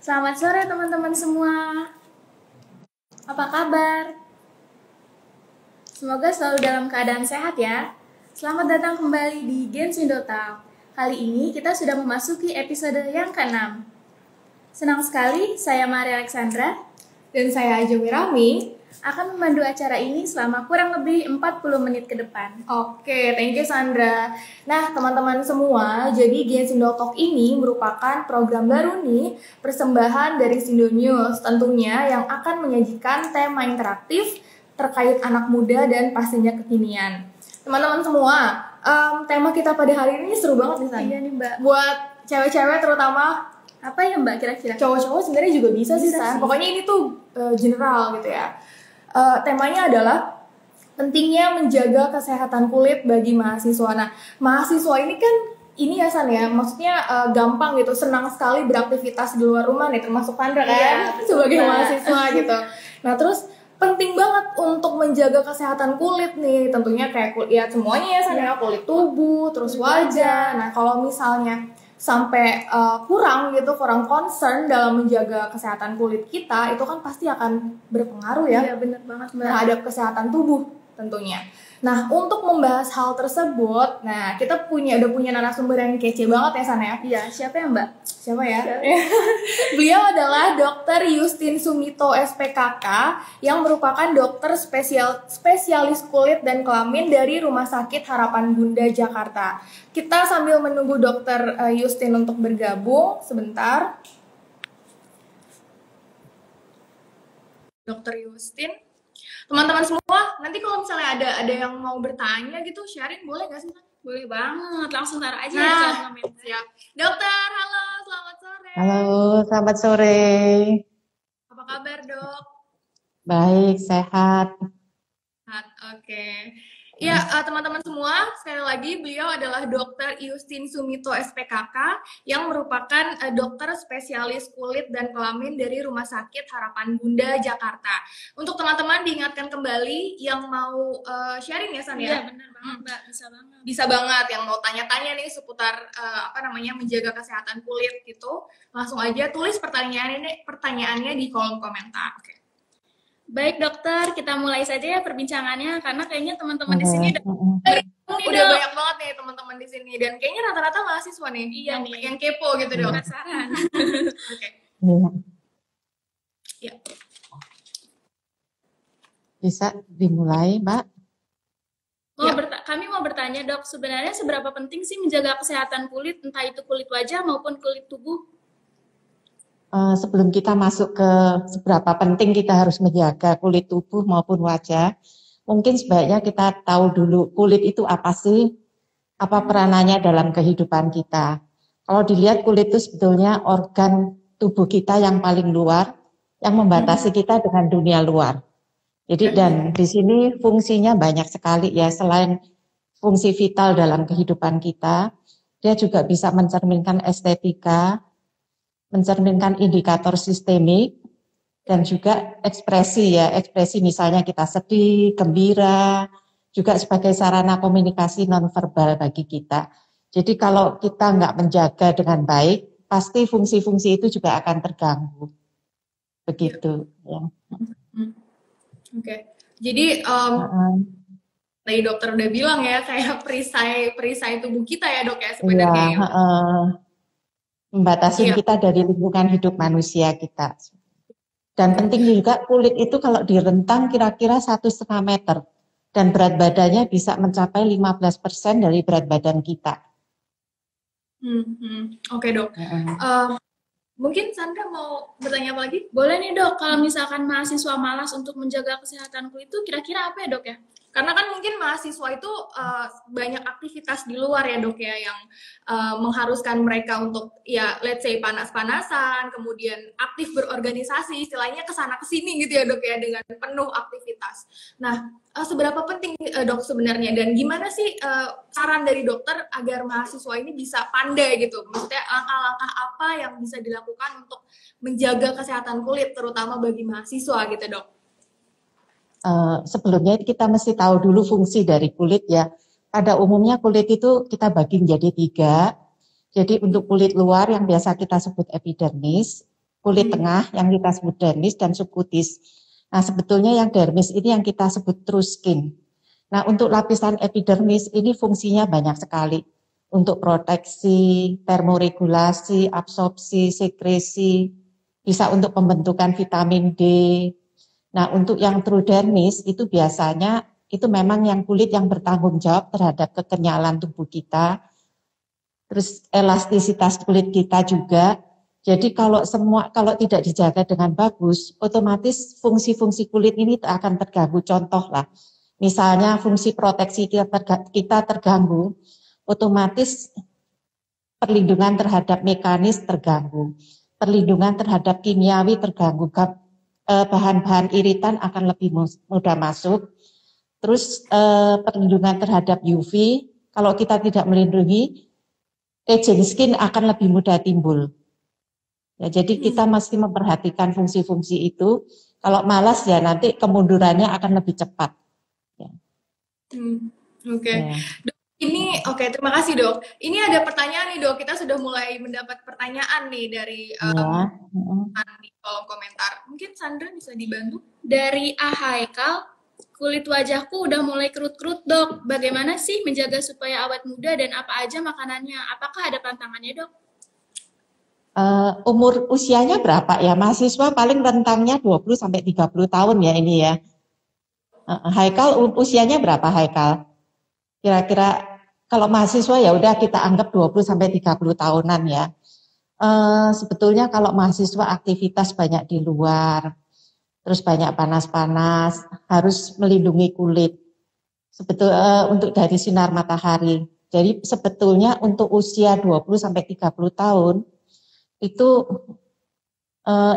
Selamat sore teman-teman semua. Apa kabar? Semoga selalu dalam keadaan sehat ya. Selamat datang kembali di Genswindo Talk. Kali ini kita sudah memasuki episode yang ke-6. Senang sekali, saya Maria Alexandra dan saya Ajo Wirami akan memandu acara ini selama kurang lebih 40 menit ke depan. Oke, thank you Sandra. Nah, teman-teman semua, jadi Genswindo Talk ini merupakan program baru nih, persembahan dari Sindo News tentunya yang akan menyajikan tema interaktif terkait anak muda dan pastinya kekinian. Teman-teman semua, tema kita pada hari ini seru banget nih Sandra. Iya nih Mbak. Buat cewek-cewek terutama. Apa ya Mbak kira-kira? Cowok-cowok sebenarnya juga bisa sih San. Pokoknya ini tuh general gitu ya. Temanya adalah pentingnya menjaga kesehatan kulit bagi mahasiswa. Nah, mahasiswa ini kan ini ya San ya, maksudnya gampang gitu, senang sekali beraktivitas di luar rumah nih, termasuk Sandra kan sebagai mahasiswa gitu. Nah, terus penting banget untuk menjaga kesehatan kulit nih, tentunya kayak kulit semuanya ya San ya, kulit tubuh, terus wajah. Nah, kalau misalnya sampai kurang concern dalam menjaga kesehatan kulit kita, itu kan pasti akan berpengaruh ya. Iya benar banget Mbak. Terhadap kesehatan tubuh tentunya. Nah, untuk membahas hal tersebut, nah kita udah punya narasumber yang kece banget ya San ya. Iya, siapa ya Mbak? Siapa ya? Beliau adalah Dr. Yustin Sumito SPKK yang merupakan dokter spesialis kulit dan kelamin dari Rumah Sakit Harapan Bunda Jakarta. Kita sambil menunggu Dr. Yustin untuk bergabung sebentar. Dr. Yustin, teman-teman semua, nanti kalau misalnya ada yang mau bertanya gitu, sharing boleh nggak sih? Boleh banget, langsung taruh aja ya komentar. Siap. Dokter, halo, selamat sore. Halo, selamat sore. Apa kabar dok? Baik, sehat. Oke. Ya, teman-teman semua, sekali lagi beliau adalah Dr. Yustin Sumito SPKK yang merupakan dokter spesialis kulit dan kelamin dari Rumah Sakit Harapan Bunda Jakarta. Untuk teman-teman diingatkan kembali yang mau sharing ya San ya? Iya, benar banget Mbak, bisa banget. Bisa banget yang mau tanya-tanya nih seputar menjaga kesehatan kulit gitu, langsung aja tulis pertanyaannya di kolom komentar. Oke. Baik dokter, kita mulai saja ya perbincangannya karena kayaknya teman-teman di sini udah banyak banget nih teman-teman di sini dan kayaknya rata-rata mahasiswa nih. Iya nih, yang kepo gitu dong. Penasaran. Oke. Ya. Bisa dimulai, Mbak? Kami mau bertanya dok, sebenarnya seberapa penting sih menjaga kesehatan kulit, entah itu kulit wajah maupun kulit tubuh? Sebelum kita masuk ke seberapa penting kita harus menjaga kulit tubuh maupun wajah, mungkin sebaiknya kita tahu dulu kulit itu apa sih, apa peranannya dalam kehidupan kita. Kalau dilihat kulit itu sebetulnya organ tubuh kita yang paling luar, yang membatasi kita dengan dunia luar. Jadi dan di sini fungsinya banyak sekali ya, selain fungsi vital dalam kehidupan kita, dia juga bisa mencerminkan estetika, mencerminkan indikator sistemik, dan juga ekspresi ya, ekspresi misalnya kita sedih, gembira, juga sebagai sarana komunikasi nonverbal bagi kita. Jadi kalau kita nggak menjaga dengan baik, pasti fungsi-fungsi itu juga akan terganggu. Begitu ya. Oke. Jadi tadi dokter udah bilang ya, kayak perisai tubuh kita ya dok ya sebenarnya. Iya, membatasi kita dari lingkungan hidup manusia kita. Dan penting juga kulit itu kalau direntang kira-kira 1,5 meter dan berat badannya bisa mencapai 15% dari berat badan kita. Oke dok. Mungkin Sandra mau bertanya apa lagi? Boleh nih dok, kalau misalkan mahasiswa malas untuk menjaga kesehatan kulit itu kira-kira apa ya dok ya? Karena kan mungkin mahasiswa itu banyak aktivitas di luar ya dok ya, yang mengharuskan mereka untuk ya let's say panas-panasan, kemudian aktif berorganisasi, istilahnya kesana kesini gitu ya dok ya, dengan penuh aktivitas. Nah, seberapa penting dok sebenarnya, dan gimana sih saran dari dokter agar mahasiswa ini bisa pandai gitu, maksudnya langkah-langkah apa yang bisa dilakukan untuk menjaga kesehatan kulit terutama bagi mahasiswa gitu dok? Sebelumnya kita mesti tahu dulu fungsi dari kulit ya. Pada umumnya kulit itu kita bagi menjadi 3. Jadi untuk kulit luar yang biasa kita sebut epidermis, kulit tengah yang kita sebut dermis dan subkutis. Nah, sebetulnya yang dermis ini yang kita sebut true skin. Nah, untuk lapisan epidermis ini fungsinya banyak sekali. Untuk proteksi, termoregulasi, absorpsi, sekresi, bisa untuk pembentukan vitamin D. Nah, untuk yang true dermis itu biasanya itu memang yang kulit yang bertanggung jawab terhadap kekenyalan tubuh kita, terus elastisitas kulit kita juga. Jadi kalau tidak dijaga dengan bagus, otomatis fungsi-fungsi kulit ini akan terganggu. Contoh lah, misalnya fungsi proteksi kita terganggu, otomatis perlindungan terhadap mekanis terganggu, perlindungan terhadap kimiawi terganggu, bahan-bahan iritan akan lebih mudah masuk. Terus perlindungan terhadap UV, kalau kita tidak melindungi, aging skin akan lebih mudah timbul. Ya, jadi kita mesti memperhatikan fungsi-fungsi itu. Kalau malas ya nanti kemundurannya akan lebih cepat. Ya. Oke. Ya. Oke, terima kasih dok. Ini ada pertanyaan nih dok, kita sudah mulai mendapat pertanyaan nih dari di kolom komentar. Mungkin Sandra bisa dibantu? Dari Haikal, kulit wajahku udah mulai kerut-kerut dok. Bagaimana sih menjaga supaya awet muda dan apa aja makanannya? Apakah ada pantangannya dok? Umur usianya berapa ya? Mahasiswa paling rentangnya 20-30 tahun ya ini ya. Haikal usianya berapa Haikal? Kira-kira kalau mahasiswa ya udah kita anggap 20-30 tahunan ya. Sebetulnya kalau mahasiswa aktivitas banyak di luar, terus banyak panas-panas, harus melindungi kulit. Untuk dari sinar matahari. Jadi sebetulnya untuk usia 20-30 tahun itu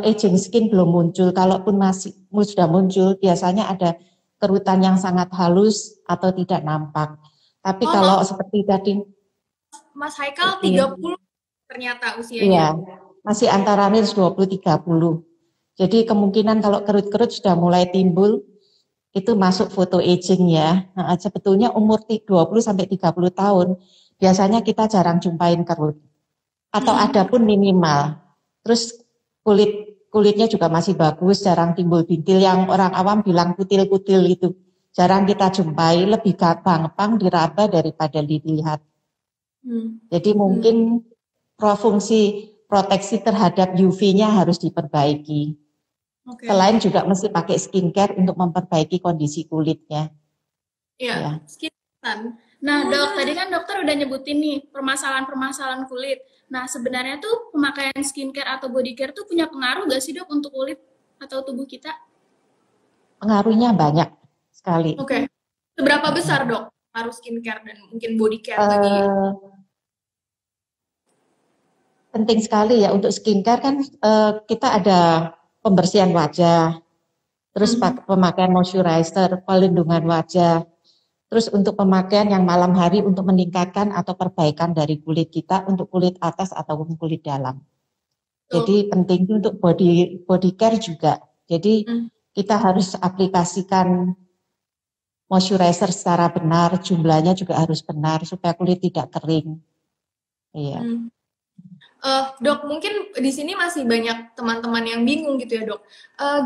aging skin belum muncul. Kalaupun masih sudah muncul, biasanya ada kerutan yang sangat halus atau tidak nampak. Tapi kalau seperti tadi, Mas Haikal 30 ternyata usianya. Iya, masih antara 20-30. Jadi kemungkinan kalau kerut-kerut sudah mulai timbul, itu masuk foto aging ya. Nah, sebetulnya umur 20-30 tahun, biasanya kita jarang jumpain kerut. Atau ada pun minimal. Terus kulitnya juga masih bagus, jarang timbul bintil yang orang awam bilang kutil-kutil itu. Jarang kita jumpai, lebih gampang diraba daripada dilihat. Jadi mungkin fungsi proteksi terhadap UV-nya harus diperbaiki. Selain juga mesti pakai skincare untuk memperbaiki kondisi kulitnya. Iya, skincare. Nah dok, tadi kan dokter udah nyebutin nih permasalahan-permasalahan kulit. Nah sebenarnya tuh pemakaian skincare atau body care tuh punya pengaruh gak sih dok untuk kulit atau tubuh kita? Pengaruhnya banyak sekali. Oke. Seberapa besar dok pengaruh skincare dan mungkin body care bagi? Penting sekali ya untuk skincare kan kita ada pembersihan wajah, terus pemakaian moisturizer, pelindungan wajah. Terus untuk pemakaian yang malam hari untuk meningkatkan atau perbaikan dari kulit kita untuk kulit atas ataupun kulit dalam. Jadi penting untuk body care juga. Jadi kita harus aplikasikan moisturizer secara benar, jumlahnya juga harus benar supaya kulit tidak kering. Iya. Dok, mungkin di sini masih banyak teman-teman yang bingung gitu ya dok.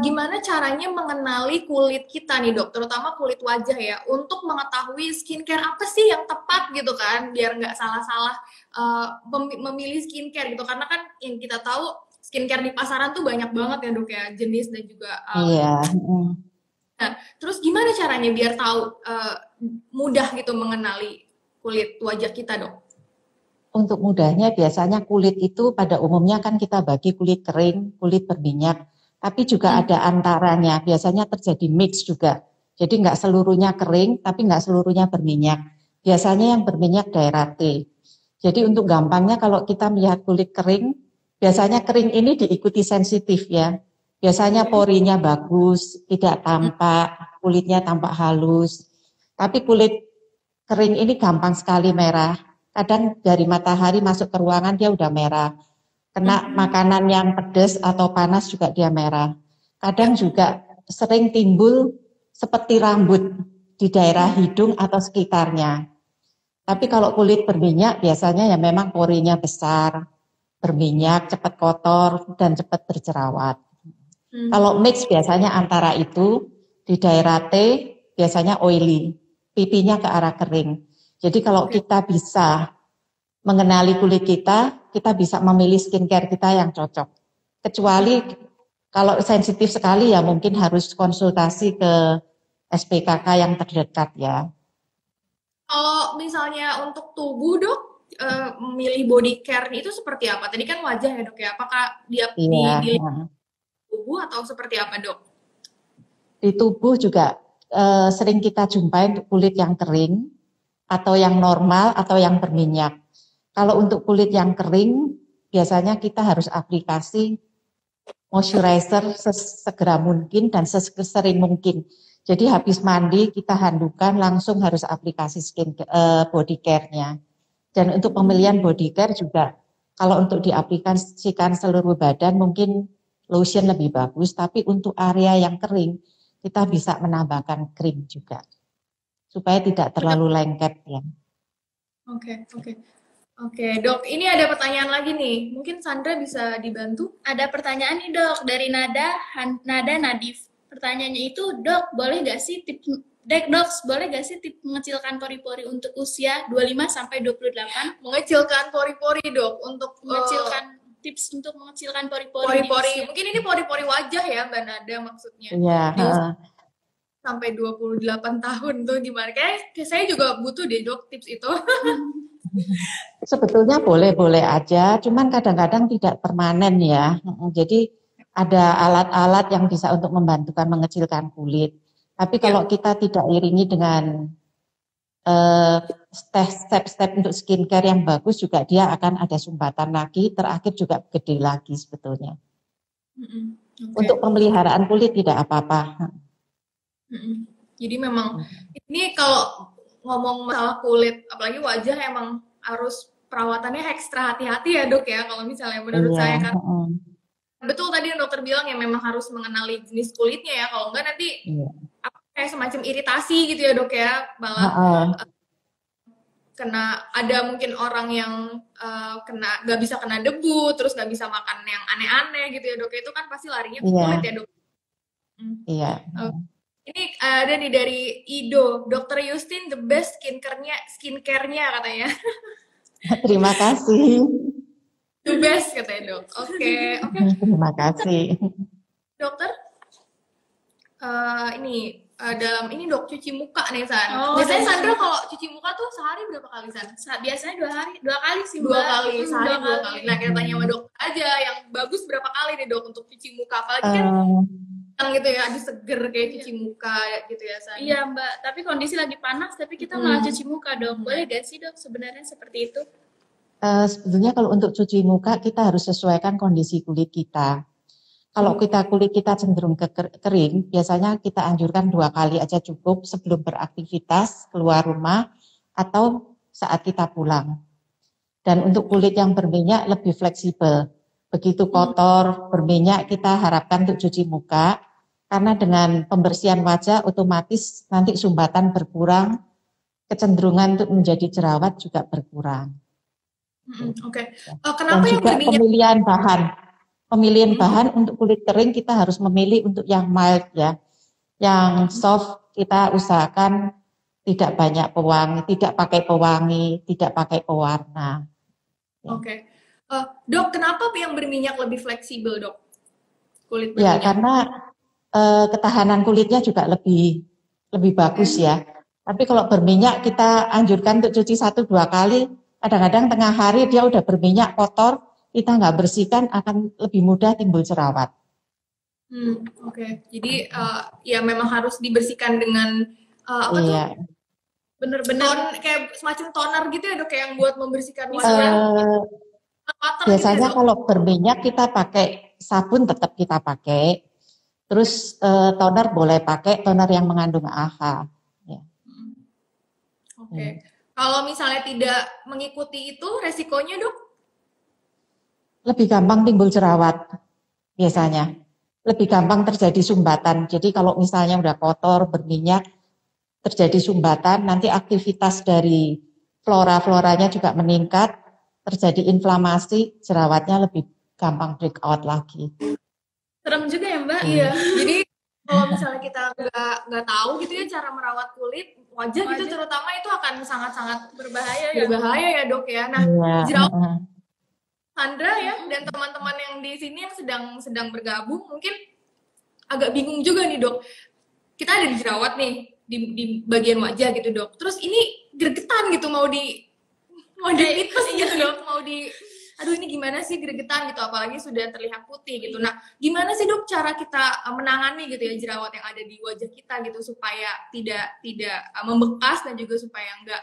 Gimana caranya mengenali kulit kita nih dok, terutama kulit wajah ya, untuk mengetahui skincare apa sih yang tepat gitu kan, biar nggak salah-salah memilih skincare gitu. Karena kan yang kita tahu skincare di pasaran tuh banyak banget ya dok ya, jenis dan juga. Iya. Nah, terus gimana caranya biar tahu mudah gitu mengenali kulit wajah kita dok? Untuk mudahnya biasanya kulit itu pada umumnya kan kita bagi kulit kering, kulit berminyak, tapi juga ada antaranya, biasanya terjadi mix juga. Jadi nggak seluruhnya kering, tapi nggak seluruhnya berminyak. Biasanya yang berminyak daerah T. Jadi untuk gampangnya kalau kita melihat kulit kering, biasanya kering ini diikuti sensitif ya. Biasanya porinya bagus, tidak tampak, kulitnya tampak halus. Tapi kulit kering ini gampang sekali merah. Kadang dari matahari masuk ke ruangan dia udah merah. Kena makanan yang pedas atau panas juga dia merah. Kadang juga sering timbul seperti rambut di daerah hidung atau sekitarnya. Tapi kalau kulit berminyak biasanya ya memang porinya besar. berminyak, cepat kotor, dan cepat berjerawat. Kalau mix biasanya antara itu, di daerah T biasanya oily, pipinya ke arah kering. Jadi kalau kita bisa mengenali kulit kita bisa memilih skincare kita yang cocok. Kecuali kalau sensitif sekali ya mungkin harus konsultasi ke SPKK yang terdekat ya. Kalau misalnya untuk tubuh dok, memilih body care itu seperti apa? Tadi kan wajah ya dok ya, apakah dia di tubuh atau seperti apa dok? Di tubuh juga sering kita jumpai untuk kulit yang kering, atau yang normal, atau yang berminyak. Kalau untuk kulit yang kering, biasanya kita harus aplikasi moisturizer sesegera mungkin dan sesering mungkin. Jadi habis mandi kita handukan langsung harus aplikasi body care-nya. Dan untuk pemilihan body care juga kalau untuk diaplikasikan seluruh badan mungkin lotion lebih bagus, tapi untuk area yang kering kita bisa menambahkan krim juga supaya tidak terlalu lengket ya. Oke, dok, ini ada pertanyaan lagi nih. Mungkin Sandra bisa dibantu? Ada pertanyaan nih dok dari Nada Nadif. Pertanyaannya itu, dok, boleh gak sih tips mengecilkan pori-pori untuk usia 25 sampai 28? Mengecilkan pori-pori dok, untuk tips untuk mengecilkan pori-pori. Mungkin ini pori-pori wajah ya Mbak Nada maksudnya. Iya. Sampai 28 tahun tuh gimana? Kayak saya juga butuh deh dok tips itu. Sebetulnya boleh-boleh aja, cuman kadang-kadang tidak permanen ya. Jadi ada alat-alat yang bisa untuk membantukan mengecilkan kulit. Tapi kalau kita tidak iringi dengan step-step untuk skincare yang bagus juga dia akan ada sumbatan lagi, terakhir juga gede lagi sebetulnya. Untuk pemeliharaan kulit tidak apa-apa. Jadi memang ini kalau ngomong masalah kulit, apalagi wajah emang harus perawatannya ekstra hati-hati ya dok ya, kalau misalnya menurut saya kan. Betul tadi yang dokter bilang ya memang harus mengenali jenis kulitnya ya, kalau enggak nanti kayak semacam iritasi gitu ya dok ya, malah kena, ada mungkin orang yang nggak bisa kena debu, terus nggak bisa makan yang aneh-aneh gitu ya dok, itu kan pasti larinya ke kulit ya dok. Iya. Ini ada nih dari Ido, Dr. Justin the best skincare-nya katanya. Terima kasih. The best katanya dok. Oke. Terima kasih. Dokter, dalam ini dok cuci muka nih San. Biasanya Sandra kalau cuci muka tuh sehari berapa kali San? Biasanya 2 kali sih. 2 kali, sehari 2 kali. Nah kita tanya sama dokter aja yang bagus berapa kali nih dok untuk cuci muka, apalagi kan gitu ya, ada seger kayak cuci muka gitu ya San. Iya Mbak, tapi kondisi lagi panas tapi kita malah cuci muka dok. Boleh gak sih dok sebenarnya seperti itu? Sebetulnya kalau untuk cuci muka kita harus sesuaikan kondisi kulit kita. Kalau kulit kita cenderung kering, biasanya kita anjurkan 2 kali aja cukup sebelum beraktivitas keluar rumah atau saat kita pulang. Dan untuk kulit yang berminyak lebih fleksibel. Begitu kotor, berminyak kita harapkan untuk cuci muka, karena dengan pembersihan wajah otomatis nanti sumbatan berkurang, kecenderungan untuk menjadi jerawat juga berkurang. Kenapa yang juga berminyak? Pemilihan bahan untuk kulit kering kita harus memilih untuk yang mild ya. Yang soft kita usahakan tidak banyak pewangi, tidak pakai pewangi, tidak pakai pewarna. Dok, kenapa yang berminyak lebih fleksibel dok? Kulit berminyak? Ya karena ketahanan kulitnya juga lebih bagus ya. Tapi kalau berminyak kita anjurkan untuk cuci 1-2 kali. Kadang-kadang tengah hari dia udah berminyak kotor, kita nggak bersihkan akan lebih mudah timbul jerawat. Jadi ya memang harus dibersihkan dengan bener-bener kayak semacam toner gitu ya dok, kayak yang buat membersihkan wajah. Biasanya gitu kalau berminyak kita pakai sabun, tetap kita pakai. Terus toner boleh pakai toner yang mengandung AHA. Ya. Kalau misalnya tidak mengikuti itu, resikonya dok? Lebih gampang timbul jerawat biasanya. Lebih gampang terjadi sumbatan. Jadi kalau misalnya udah kotor, berminyak, terjadi sumbatan, nanti aktivitas dari flora-floranya juga meningkat, terjadi inflamasi, jerawatnya lebih gampang breakout lagi. Serem juga ya Mbak. Iya. Jadi kalau misalnya kita nggak tahu gitu ya cara merawat kulit wajah gitu terutama itu akan sangat-sangat Berbahaya ya Dok ya. Nah, Iya, jerawat Sandra ya dan teman-teman yang di sini yang sedang bergabung mungkin agak bingung juga nih Dok. Kita ada jerawat nih di bagian wajah gitu Dok. Terus ini gregetan gitu mau dipipes gitu Dok, aduh ini gimana sih gregetan gitu apalagi sudah terlihat putih gitu. Nah, gimana sih Dok cara kita menangani gitu ya jerawat yang ada di wajah kita gitu supaya tidak membekas dan juga supaya nggak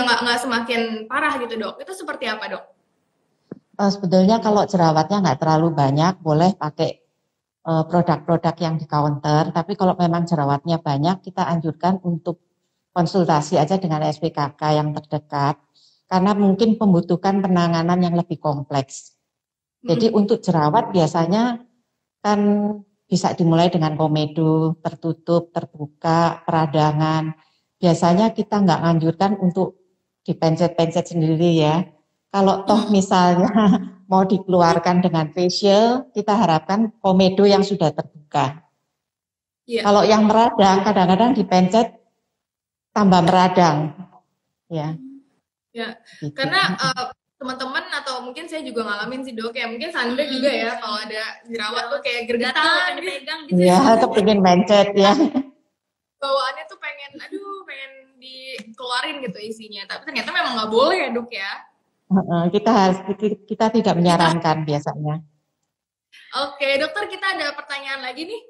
nggak semakin parah gitu Dok. Itu seperti apa Dok? Sebetulnya kalau jerawatnya nggak terlalu banyak, boleh pakai produk-produk yang di counter. Tapi kalau memang jerawatnya banyak, kita anjurkan untuk konsultasi aja dengan SPKK yang terdekat, karena mungkin membutuhkan penanganan yang lebih kompleks. Jadi untuk jerawat biasanya kan bisa dimulai dengan komedo, tertutup, terbuka, peradangan. Biasanya kita nggak anjurkan untuk dipencet-pencet sendiri ya. Kalau toh misalnya mau dikeluarkan dengan facial, kita harapkan komedo yang sudah terbuka. Kalau yang meradang, kadang-kadang dipencet tambah meradang, ya. Gitu. Karena teman-teman atau mungkin saya juga ngalamin sih Dok ya, mungkin Sandra juga ya kalau ada jerawat tuh kayak gergetan, dipegang gitu. Ya, kepingin mencet ya. Bawaannya tuh pengen dikeluarin gitu isinya, tapi ternyata memang nggak boleh ya Dok ya. Kita tidak menyarankan biasanya. Oke, dokter kita ada pertanyaan lagi nih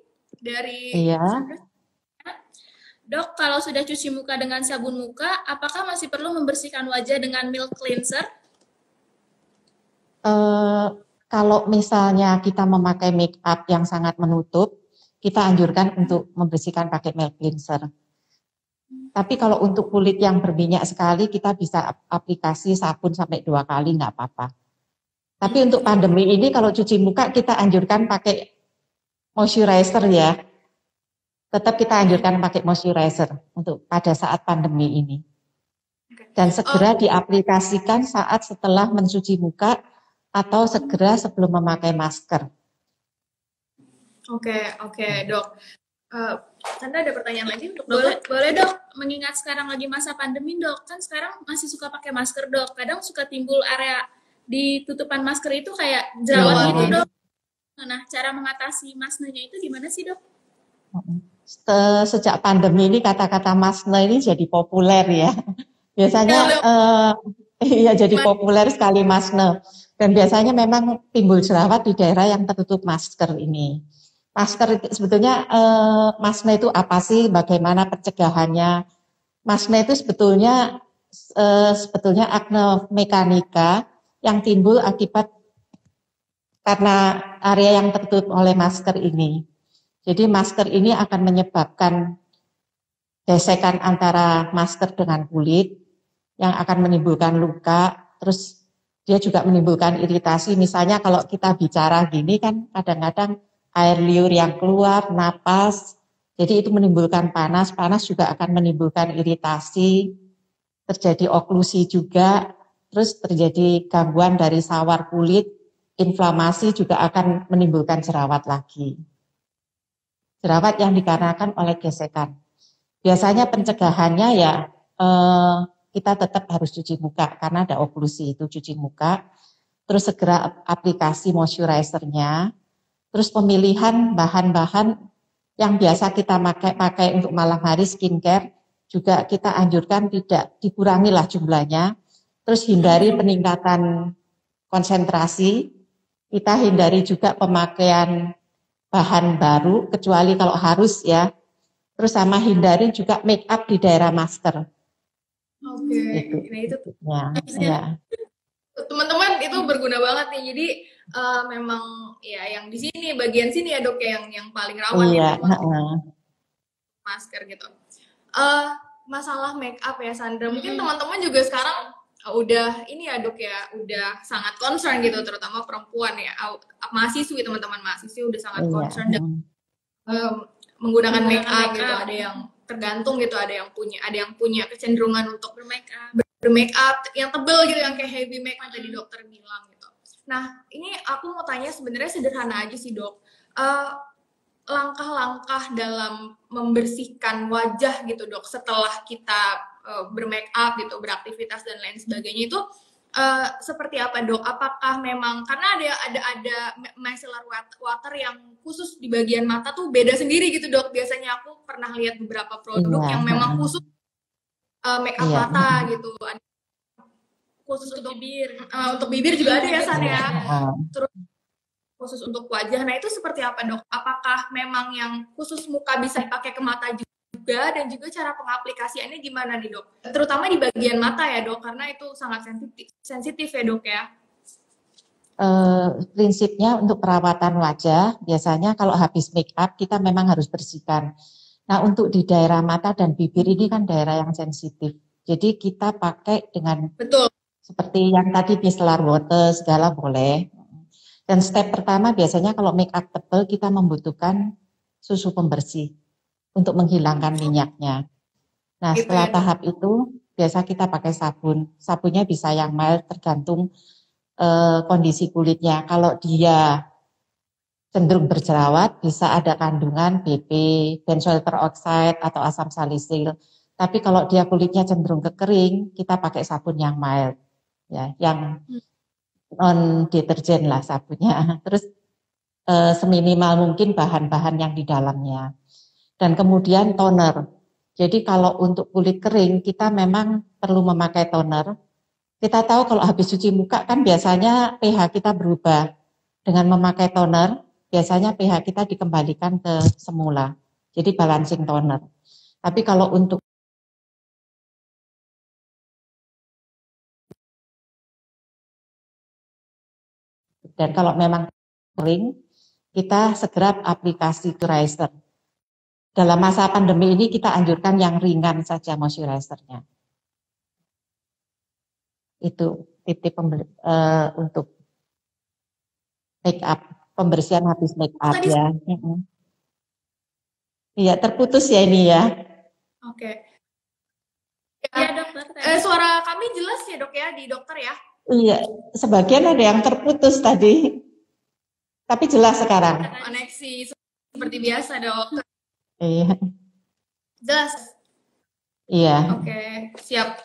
dari Sandra. Dok, kalau sudah cuci muka dengan sabun muka, apakah masih perlu membersihkan wajah dengan milk cleanser? Kalau misalnya kita memakai make up yang sangat menutup, kita anjurkan untuk membersihkan pakai milk cleanser. Tapi kalau untuk kulit yang berminyak sekali, kita bisa aplikasi sabun sampai 2 kali, nggak apa-apa. Tapi untuk pandemi ini, kalau cuci muka, kita anjurkan pakai moisturizer ya. Tetap kita anjurkan pakai moisturizer untuk pada saat pandemi ini. Dan segera diaplikasikan saat setelah mencuci muka atau segera sebelum memakai masker. Oke, Dok. Sandra ada pertanyaan lagi untuk boleh Dok. Mengingat sekarang lagi masa pandemi Dok, kan sekarang masih suka pakai masker Dok. Kadang suka timbul area di tutupan masker itu kayak jerawat gitu Dok. Nah, cara mengatasi masnanya itu gimana sih Dok? Sejak pandemi ini kata-kata masne ini jadi populer ya. Biasanya jadi populer sekali masne. Dan biasanya memang timbul jerawat di daerah yang tertutup masker ini. Masker sebetulnya masne itu apa sih? Bagaimana pencegahannya? Masne itu sebetulnya akne mekanika yang timbul akibat karena area yang tertutup oleh masker ini. Jadi masker ini akan menyebabkan gesekan antara masker dengan kulit yang akan menimbulkan luka, terus dia juga menimbulkan iritasi. Misalnya kalau kita bicara gini kan kadang-kadang air liur yang keluar, napas, jadi itu menimbulkan panas juga akan menimbulkan iritasi, terjadi oklusi juga, terus terjadi gangguan dari sawar kulit, inflamasi juga akan menimbulkan jerawat lagi. Jerawat yang dikarenakan oleh gesekan. Biasanya pencegahannya ya kita tetap harus cuci muka karena ada oklusi itu cuci muka. Terus segera aplikasi moisturizer-nya. Terus pemilihan bahan-bahan yang biasa kita pakai untuk malam hari skincare juga kita anjurkan tidak dikurangilah jumlahnya. Terus hindari peningkatan konsentrasi. Kita hindari juga pemakaian bahan baru, kecuali kalau harus ya. Terus sama hindari juga make up di daerah masker. Oke, nah itu ya. Teman-teman itu berguna banget nih. Jadi memang ya yang di sini bagian sini ya Dok yang paling rawan ya masker gitu. Masalah make up ya Sandra. Mungkin teman-teman juga sekarang udah ini ya Dok ya, udah sangat concern gitu, terutama perempuan ya, mahasiswi teman-teman mahasiswi udah sangat concern dan menggunakan make up gitu. Ada yang tergantung gitu, ada yang punya kecenderungan untuk bermake up yang tebel gitu, yang kayak heavy make up tadi dokter bilang gitu. Nah, ini aku mau tanya sebenarnya sederhana aja sih dok. Langkah-langkah dalam membersihkan wajah gitu dok setelah kita bermake up gitu, beraktivitas dan lain sebagainya itu seperti apa dok? Apakah memang karena ada micellar water yang khusus di bagian mata tuh beda sendiri gitu dok? Biasanya aku pernah lihat beberapa produk yang memang khusus make up mata gitu. Khusus untuk bibir juga ada ya San ya. Terus khusus untuk wajah. Nah, itu seperti apa, dok? Apakah memang yang khusus muka bisa dipakai ke mata juga, dan juga cara pengaplikasiannya gimana nih, dok? Terutama di bagian mata ya, dok, karena itu sangat sensitif ya, dok ya. Prinsipnya untuk perawatan wajah, biasanya kalau habis make up kita memang harus bersihkan. Nah, untuk di daerah mata dan bibir ini kan daerah yang sensitif. Jadi kita pakai dengan seperti yang tadi micellar water segala boleh. Dan step pertama biasanya kalau make up tebal kita membutuhkan susu pembersih untuk menghilangkan minyaknya. Nah, setelah tahap itu biasa kita pakai sabun. Sabunnya bisa yang mild tergantung kondisi kulitnya. Kalau dia cenderung berjerawat bisa ada kandungan BP, benzoyl peroxide atau asam salisil. Tapi kalau dia kulitnya cenderung kekering, kita pakai sabun yang mild, ya, yang non deterjen lah sabunnya. Terus seminimal mungkin bahan-bahan yang di dalamnya. Dan kemudian toner. Jadi kalau untuk kulit kering kita memang perlu memakai toner. Kita tahu kalau habis cuci muka kan biasanya pH kita berubah. Dengan memakai toner biasanya pH kita dikembalikan ke semula. Jadi balancing toner. Tapi kalau untuk dan kalau memang kering, kita segera aplikasi moisturizer. Dalam masa pandemi ini kita anjurkan yang ringan saja moisturizer-nya. Itu tip-tip untuk make up, pembersihan habis make up ya. Iya, terputus ya ini ya. Oke. Ya, dokter. Suara kami jelas ya dok ya di dokter ya? Iya, sebagian ada yang terputus tadi. Tapi jelas sekarang. Koneksi seperti biasa dok. Iya. Jelas? Iya. Oke, siap.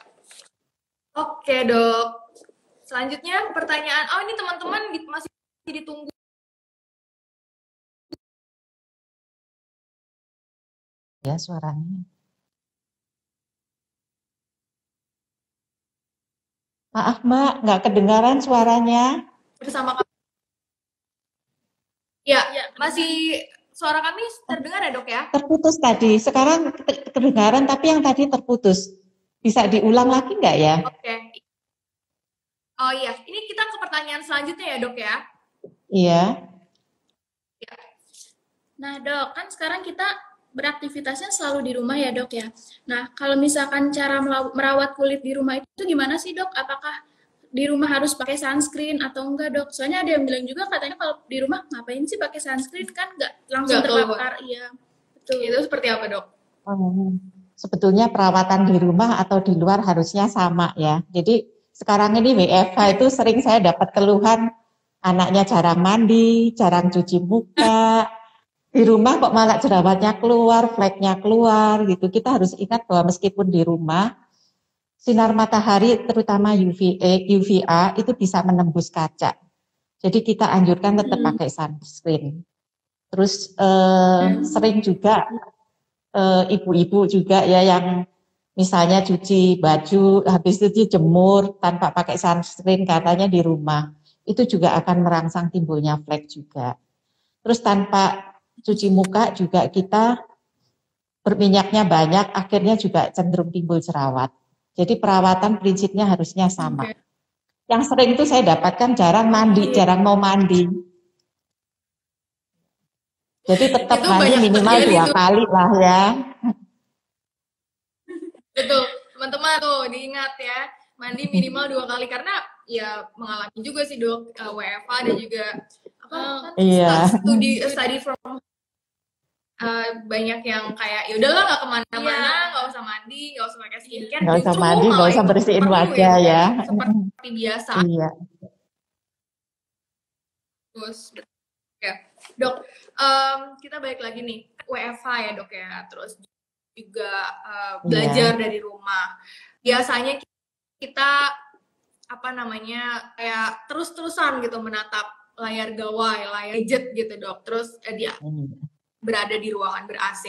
Oke dok. Selanjutnya pertanyaan, ini teman-teman masih ditunggu. Ya suaranya. Maaf Mbak, nggak kedengaran suaranya. Bersama kami. Ya, masih suara kami terdengar ya dok ya? Terputus tadi, sekarang kedengaran tapi yang tadi terputus. Bisa diulang lagi nggak ya? Oke. Oh iya, ini kita ke pertanyaan selanjutnya ya dok ya? Iya. Nah dok, kan sekarang kita beraktivitasnya selalu di rumah ya dok ya. Nah kalau misalkan cara merawat kulit di rumah itu gimana sih dok? Apakah di rumah harus pakai sunscreen atau enggak dok? Soalnya ada yang bilang juga katanya kalau di rumah ngapain sih pakai sunscreen, kan nggak langsung terpapar. Iya, betul. Itu seperti apa dok? Sebetulnya perawatan di rumah atau di luar harusnya sama ya. Jadi sekarang ini WFH itu sering saya dapat keluhan anaknya jarang mandi, jarang cuci muka. Di rumah kok malah jerawatnya keluar, fleknya keluar gitu. Kita harus ingat bahwa meskipun di rumah, sinar matahari terutama UVA itu bisa menembus kaca. Jadi kita anjurkan tetap pakai sunscreen. Terus sering juga ibu-ibu juga ya yang misalnya cuci baju, habis itu jemur tanpa pakai sunscreen katanya di rumah. Itu juga akan merangsang timbulnya flek juga. Terus tanpa cuci muka juga kita berminyaknya banyak, akhirnya juga cenderung timbul jerawat. Jadi perawatan prinsipnya harusnya sama. Yang sering itu saya dapatkan jarang mandi, jarang mau mandi. Jadi tetap mandi minimal 2 kali lah ya. Betul, teman-teman tuh diingat ya, mandi minimal 2 kali karena ya mengalami juga sih dok WFH dan juga iya. study from banyak yang kayak ya udahlah nggak kemana-mana, nggak usah mandi, nggak usah pakai skincare, Nggak usah justru mandi, nggak malah usah itu bersihin perlu wajah Dok ya. seperti biasa. Iya. Terus ya Dok, kita balik lagi nih WFH ya Dok ya, terus juga belajar dari rumah. Biasanya kita kayak terus-terusan gitu menatap layar gawai, layar gadget gitu Dok. Terus dia berada di ruangan ber-AC.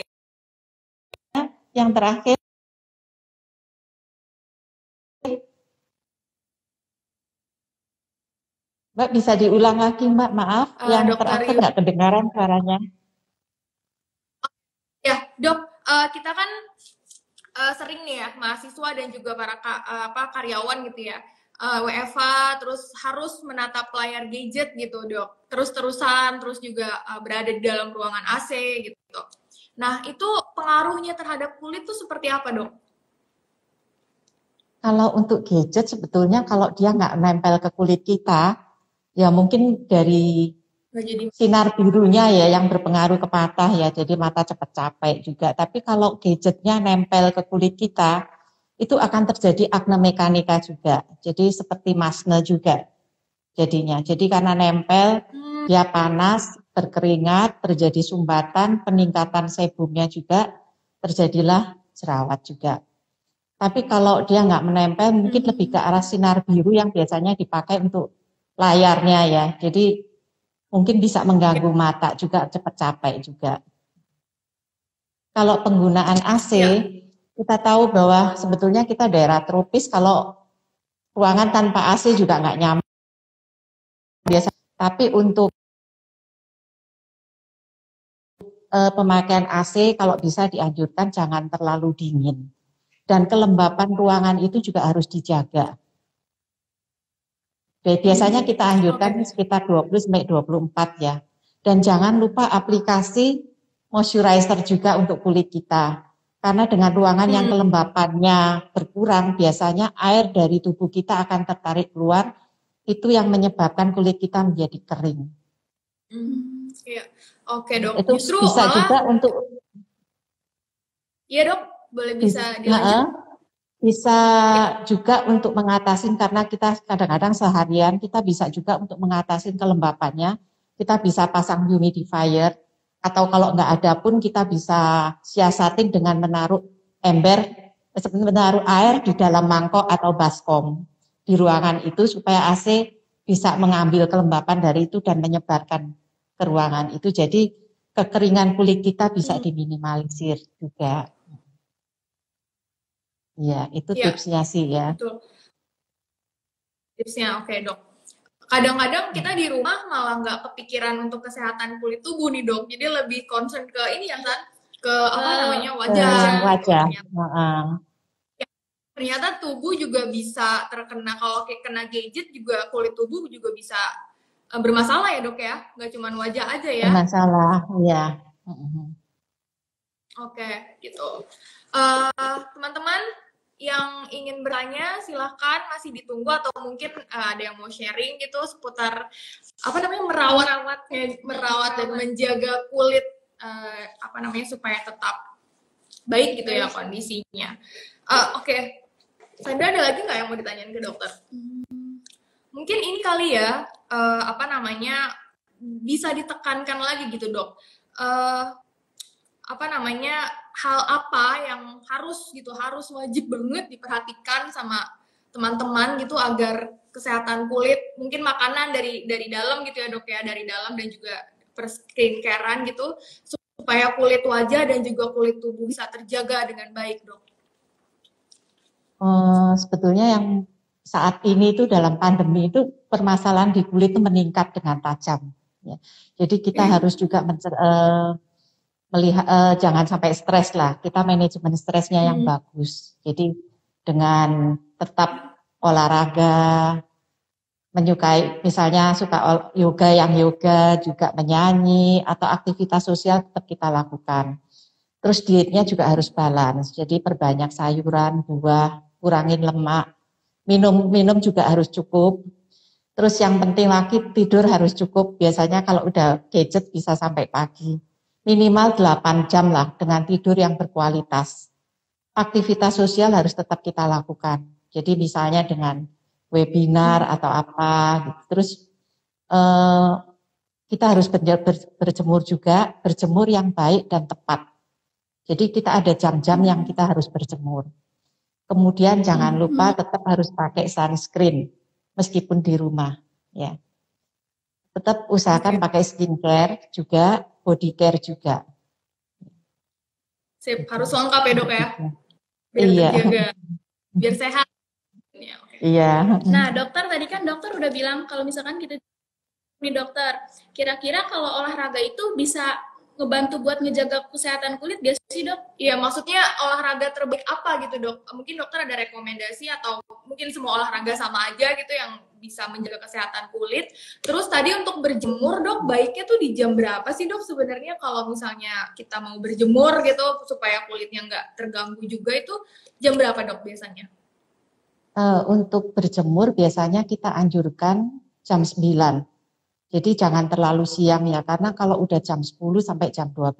Yang terakhir, Mbak bisa diulang lagi Mbak, maaf. Yang terakhir nggak kedengaran suaranya. Ya Dok, kita kan sering nih ya mahasiswa dan juga para karyawan gitu ya, WFH terus harus menatap layar gadget gitu Dok, terus-terusan, terus juga berada di dalam ruangan AC gitu. Nah itu pengaruhnya terhadap kulit tuh seperti apa Dok? Kalau untuk gadget sebetulnya kalau dia nggak nempel ke kulit kita, ya mungkin dari sinar birunya ya yang berpengaruh ke mata ya, jadi mata cepat capek juga. Tapi kalau gadgetnya nempel ke kulit kita, itu akan terjadi akne mekanika juga. Jadi seperti masne juga jadinya. Jadi karena nempel, dia panas, berkeringat, terjadi sumbatan, peningkatan sebumnya juga, terjadilah jerawat juga. Tapi kalau dia nggak menempel, mungkin lebih ke arah sinar biru yang biasanya dipakai untuk layarnya ya. Jadi mungkin bisa mengganggu mata juga, cepat capek juga. Kalau penggunaan AC, kita tahu bahwa sebetulnya kita daerah tropis, kalau ruangan tanpa AC juga nggak nyaman. Biasa, tapi untuk pemakaian AC kalau bisa dianjurkan jangan terlalu dingin. Dan kelembapan ruangan itu juga harus dijaga. Biasanya kita anjurkan sekitar 20-24 ya. Dan jangan lupa aplikasi moisturizer juga untuk kulit kita. Karena dengan ruangan yang kelembapannya berkurang, biasanya air dari tubuh kita akan tertarik keluar. Itu yang menyebabkan kulit kita menjadi kering. Iya. Oke Dok. Itu justru bisa malah, juga untuk... Iya Dok, boleh bisa dilanjut. Bisa juga untuk mengatasi, karena kita kadang-kadang seharian kita bisa juga untuk mengatasi kelembapannya, kita bisa pasang humidifier, atau kalau nggak ada pun kita bisa siasatin dengan menaruh air di dalam mangkok atau baskom di ruangan itu supaya AC bisa mengambil kelembapan dari itu dan menyebarkan ke ruangan itu. Jadi kekeringan kulit kita bisa diminimalisir juga. Ya, itu tipsnya sih ya. Betul. Tipsnya oke Dok. Kadang-kadang kita di rumah malah nggak kepikiran untuk kesehatan kulit tubuh nih Dok. Jadi lebih concern ke ini ya kan, ke wajah. Wajah. Ternyata tubuh juga bisa terkena, kalau kayak kena gadget juga kulit tubuh juga bisa bermasalah ya Dok ya. Nggak cuma wajah aja ya. Bermasalah, ya. Oke, gitu. Teman-teman yang ingin bertanya silahkan, masih ditunggu, atau mungkin ada yang mau sharing gitu seputar merawat dan menjaga kulit supaya tetap baik gitu ya kondisinya. Oke. Sandra, ada lagi nggak yang mau ditanyain ke dokter? Mungkin ini kali ya, bisa ditekankan lagi gitu Dok. Hal apa yang harus wajib banget diperhatikan sama teman-teman gitu agar kesehatan kulit, mungkin makanan dari dalam gitu ya Dok ya, dari dalam dan juga skincare-an gitu, supaya kulit wajah dan juga kulit tubuh bisa terjaga dengan baik Dok. Sebetulnya yang saat ini itu dalam pandemi itu permasalahan di kulit itu meningkat dengan tajam. Ya. Jadi kita harus juga melihat, jangan sampai stres lah, kita manajemen stresnya yang bagus. Jadi dengan tetap olahraga, menyukai, misalnya suka yoga, juga menyanyi, atau aktivitas sosial tetap kita lakukan. Terus dietnya juga harus balance, jadi perbanyak sayuran, buah, kurangin lemak, minum juga harus cukup. Terus yang penting lagi tidur harus cukup, biasanya kalau udah gadget bisa sampai pagi. minimal 8 jam lah dengan tidur yang berkualitas. Aktivitas sosial harus tetap kita lakukan. Jadi misalnya dengan webinar atau apa, gitu. Terus kita harus berjemur juga, berjemur yang baik dan tepat. Jadi kita ada jam-jam yang kita harus berjemur. Kemudian jangan lupa tetap harus pakai sunscreen meskipun di rumah, ya. Tetap usahakan pakai skincare juga, body care juga. Sip, harus lengkap ya dok ya, biar iya. terjaga, biar sehat. Ya, okay. Iya. Nah dokter, tadi kan dokter udah bilang kalau misalkan kita nih dokter, kira-kira kalau olahraga itu bisa ngebantu buat ngejaga kesehatan kulit gak sih dok? Iya, maksudnya olahraga terbaik apa gitu dok? Mungkin dokter ada rekomendasi atau mungkin semua olahraga sama aja gitu yang bisa menjaga kesehatan kulit. Terus tadi untuk berjemur dok, baiknya tuh di jam berapa sih dok sebenarnya kalau misalnya kita mau berjemur gitu supaya kulitnya nggak terganggu juga, itu jam berapa dok biasanya? Untuk berjemur biasanya kita anjurkan jam 9. Jadi jangan terlalu siang ya, karena kalau udah jam 10 sampai jam 12,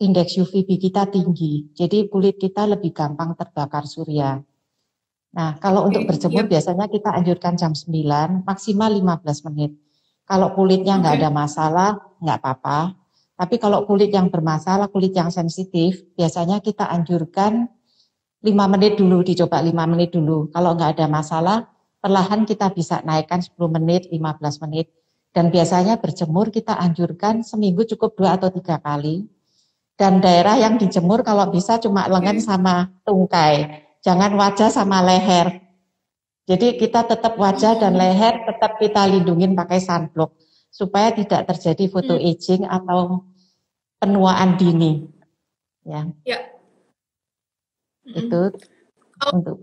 indeks UVB kita tinggi. Jadi kulit kita lebih gampang terbakar surya. Nah, kalau untuk berjemur biasanya kita anjurkan jam 9, maksimal 15 menit. Kalau kulitnya nggak ada masalah, nggak apa-apa. Tapi kalau kulit yang bermasalah, kulit yang sensitif, biasanya kita anjurkan 5 menit dulu, dicoba 5 menit dulu. Kalau nggak ada masalah, perlahan kita bisa naikkan 10 menit, 15 menit. Dan biasanya berjemur kita anjurkan seminggu cukup 2 atau 3 kali. Dan daerah yang dijemur kalau bisa cuma lengan sama tungkai. Jangan wajah sama leher. Jadi kita tetap wajah dan leher tetap kita lindungin pakai sunblock. Supaya tidak terjadi photo aging atau penuaan dini. Ya. Itu untuk.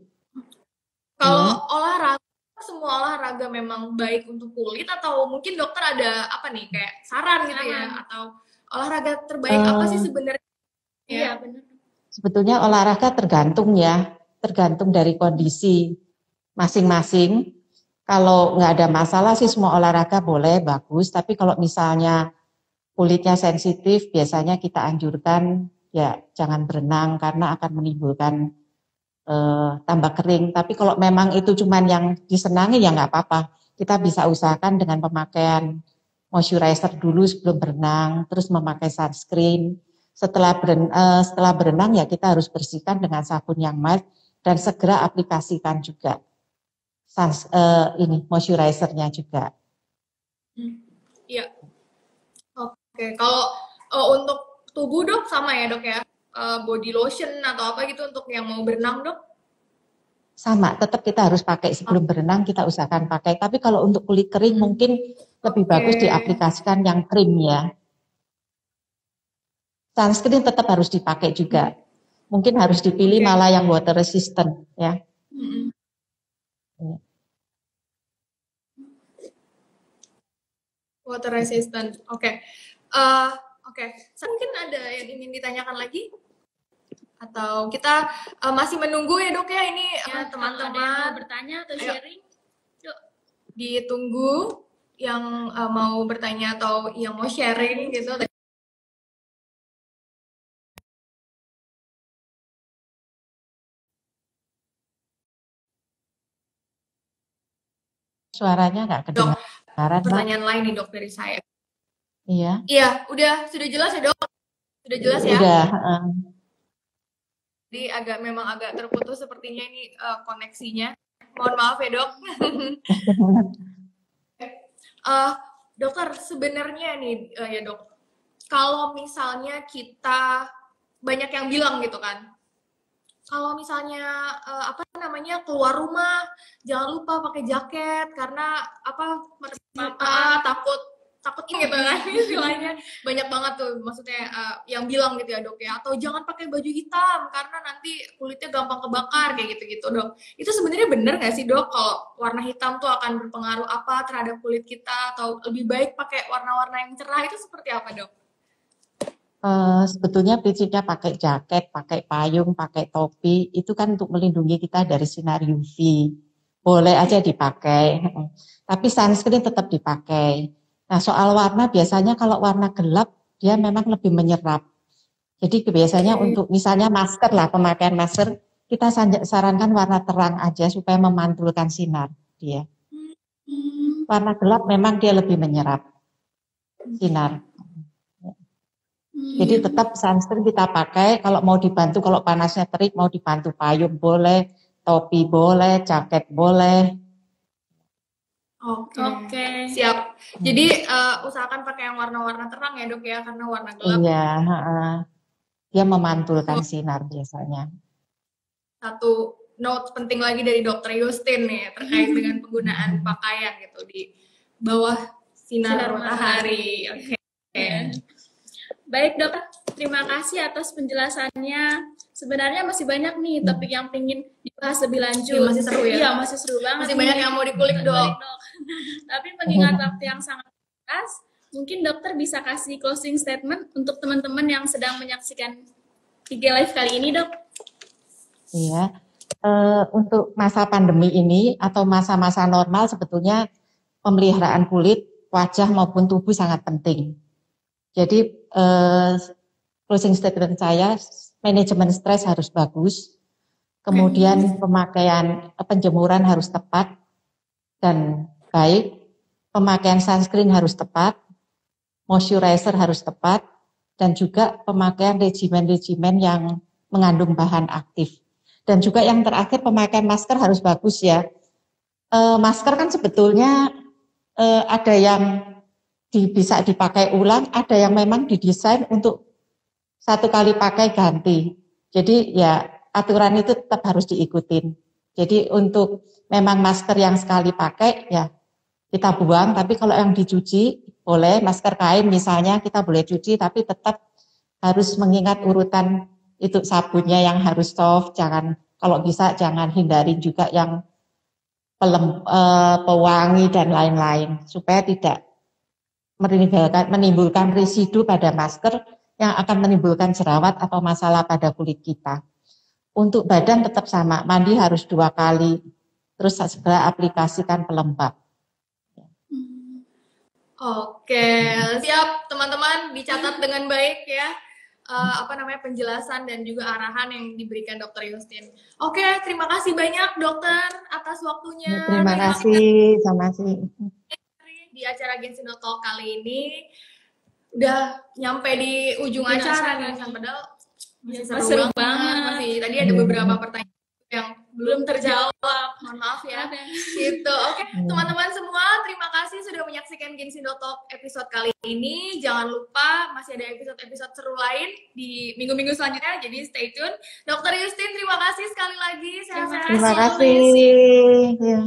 Kalau olahraga, semua olahraga memang baik untuk kulit atau mungkin dokter ada apa nih kayak saran gitu ya, atau olahraga terbaik apa sih sebenarnya? Iya benar. Sebetulnya olahraga tergantung ya, tergantung dari kondisi masing-masing. Kalau nggak ada masalah sih semua olahraga boleh, bagus. Tapi kalau misalnya kulitnya sensitif, biasanya kita anjurkan ya jangan berenang karena akan menimbulkan tambah kering. Tapi kalau memang itu cuman yang disenangi ya nggak apa-apa. Kita bisa usahakan dengan pemakaian moisturizer dulu sebelum berenang, terus memakai sunscreen. Setelah berenang ya kita harus bersihkan dengan sabun yang mild dan segera aplikasikan juga moisturizernya juga. Iya. Oke, kalau untuk tubuh dok sama ya dok ya? Body lotion atau apa gitu untuk yang mau berenang dok? Sama, tetap kita harus pakai sebelum berenang, kita usahakan pakai. Tapi kalau untuk kulit kering mungkin lebih bagus diaplikasikan yang krim ya. Sunscreen tetap harus dipakai juga. Mungkin harus dipilih malah yang water resistant ya. Water resistant, oke. Oke, mungkin ada yang ingin ditanyakan lagi? Atau kita masih menunggu ya dok ya ini teman-teman bertanya atau sharing? Yuk, ditunggu yang mau bertanya atau yang mau sharing gitu. Suaranya nggak kedengaran. Pertanyaan lain nih dok dari saya. Iya. Iya, sudah jelas ya dok? Sudah jelas ya? Udah. Jadi memang agak terputus sepertinya ini koneksinya. Mohon maaf ya dok. Dokter, sebenarnya nih ya dok, kalau misalnya kita banyak yang bilang gitu kan, kalau misalnya keluar rumah jangan lupa pakai jaket karena takut gitu kan istilahnya. Banyak banget tuh maksudnya yang bilang gitu ya dok ya, atau jangan pakai baju hitam karena nanti kulitnya gampang kebakar kayak gitu dok. Itu sebenarnya benar nggak sih dok kalau warna hitam tuh akan berpengaruh apa terhadap kulit kita, atau lebih baik pakai warna-warna yang cerah, itu seperti apa dok? Sebetulnya prinsipnya pakai jaket, pakai payung, pakai topi itu kan untuk melindungi kita dari sinar UV. Boleh aja dipakai, tapi sunscreen tetap dipakai. Nah soal warna biasanya kalau warna gelap dia memang lebih menyerap. Jadi biasanya untuk misalnya masker lah, pemakaian masker, kita sarankan warna terang aja supaya memantulkan sinar dia. Warna gelap memang dia lebih menyerap sinar. Jadi tetap sunscreen kita pakai, kalau mau dibantu, kalau panasnya terik mau dibantu payung boleh, topi boleh, jaket boleh. Oke. Siap. Jadi usahakan pakai yang warna-warna terang ya dok ya, karena warna gelap. Iya, dia memantulkan sinar biasanya. Satu note penting lagi dari Dokter Yustin nih terkait dengan penggunaan pakaian gitu di bawah sinar matahari. Oke. Baik dok, terima kasih atas penjelasannya. Sebenarnya masih banyak nih topik yang pengen dibahas lebih lanjut. Masih seru ya? Iya, masih seru banget. Masih banyak yang mau dikulik dok. Tapi mengingat waktu yang sangat terbatas, mungkin dokter bisa kasih closing statement untuk teman-teman yang sedang menyaksikan IG Live kali ini dok. Iya, untuk masa pandemi ini atau masa-masa normal sebetulnya pemeliharaan kulit, wajah maupun tubuh sangat penting. Jadi closing statement saya, manajemen stres harus bagus, kemudian pemakaian penjemuran harus tepat dan baik, pemakaian sunscreen harus tepat, moisturizer harus tepat, dan juga pemakaian regimen-regimen yang mengandung bahan aktif. Dan juga yang terakhir pemakaian masker harus bagus ya. Masker kan sebetulnya ada yang bisa dipakai ulang, ada yang memang didesain untuk satu kali pakai ganti. Jadi ya aturan itu tetap harus diikutin. Jadi untuk memang masker yang sekali pakai ya kita buang, tapi kalau yang dicuci boleh, masker kain misalnya kita boleh cuci, tapi tetap harus mengingat urutan itu sabunnya yang harus soft, jangan kalau bisa jangan hindari juga yang pewangi dan lain-lain supaya tidak menimbulkan residu pada masker yang akan menimbulkan jerawat atau masalah pada kulit kita. Untuk badan tetap sama, mandi harus 2 kali, terus segera aplikasikan pelembab. Oke, siap teman-teman, dicatat dengan baik ya. Penjelasan dan juga arahan yang diberikan Dokter Yustin. Oke, terima kasih banyak dokter atas waktunya. Terima kasih, sama-sama. Di acara Gensino Talk kali ini udah nyampe di ujung acara nih, padahal masih seru banget. Masih tadi ada beberapa pertanyaan yang belum terjawab, mohon maaf ya. Gitu. Oke, teman-teman semua, terima kasih sudah menyaksikan Gensino Talk episode kali ini. Jangan lupa masih ada episode-episode seru lain di minggu-minggu selanjutnya, jadi stay tune. Dokter Yustin, terima kasih sekali lagi. Terima kasih. Ya.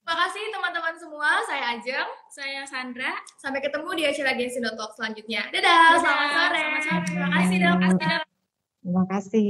Terima kasih teman-teman semua. Saya Ajeng, saya Sandra. Sampai ketemu di acara Gensino Talk selanjutnya. Dadah, selamat sore. Terima kasih dok. Terima kasih.